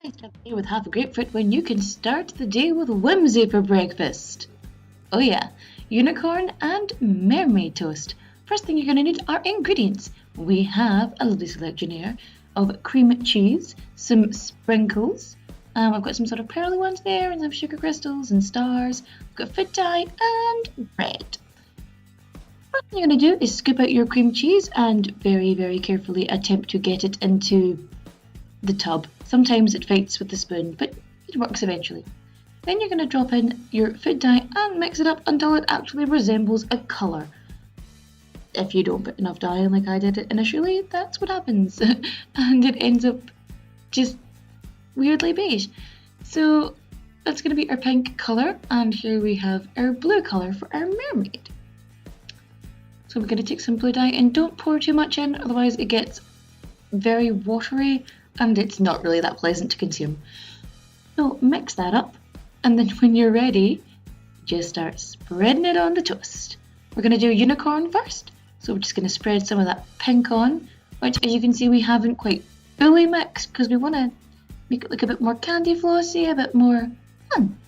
Why start the day with half a grapefruit when you can start the day with whimsy for breakfast? Oh yeah, unicorn and mermaid toast. First thing you're going to need are ingredients. We have a lovely selection here of cream cheese, some sprinkles. I've got some sort of pearly ones there, and some sugar crystals and stars. I've got food dye and bread. First thing you're going to do is scoop out your cream cheese and very, very carefully attempt to get it into the tub. Sometimes it fights with the spoon, but it works eventually. Then you're going to drop in your food dye and mix it up until it actually resembles a colour. If you don't put enough dye in like I did it initially, that's what happens. And it ends up just weirdly beige. So that's going to be our pink colour, and here we have our blue colour for our mermaid. So we're going to take some blue dye, and don't pour too much in, otherwise it gets very watery and it's not really that pleasant to consume. So mix that up, and then when you're ready, just start spreading it on the toast. We're going to do unicorn first, so we're just going to spread some of that pink on, which as you can see we haven't quite fully mixed because we want to make it look a bit more candy flossy, a bit more fun.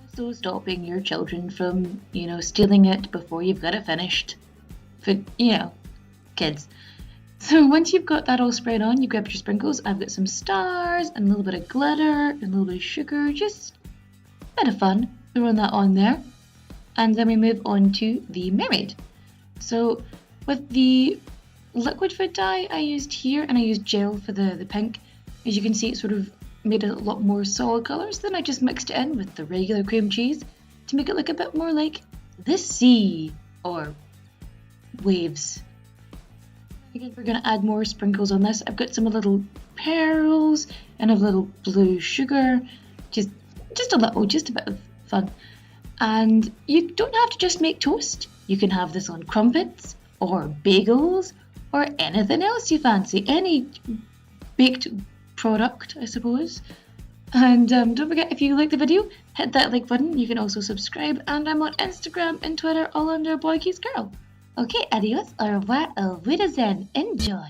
Also stopping your children from, stealing it before you've got it finished. For, kids. So once you've got that all spread on, you grab your sprinkles. I've got some stars and a little bit of glitter and a little bit of sugar, just a bit of fun throwing that on there. And then we move on to the mermaid. So with the liquid food dye I used here, and I used gel for the pink, as you can see it sort of made it a lot more solid colours. Then I just mixed it in with the regular cream cheese to make it look a bit more like the sea or waves. Again, we're going to add more sprinkles on this. I've got some little pearls and a little blue sugar, just a bit of fun. And you don't have to just make toast. You can have this on crumpets or bagels or anything else you fancy, any baked product, I suppose. And don't forget, if you like the video, hit that like button. You can also subscribe, and I'm on Instagram and Twitter all under Boy Keys Girl. Okay, adios, au revoir, auf Wiedersehen, enjoy!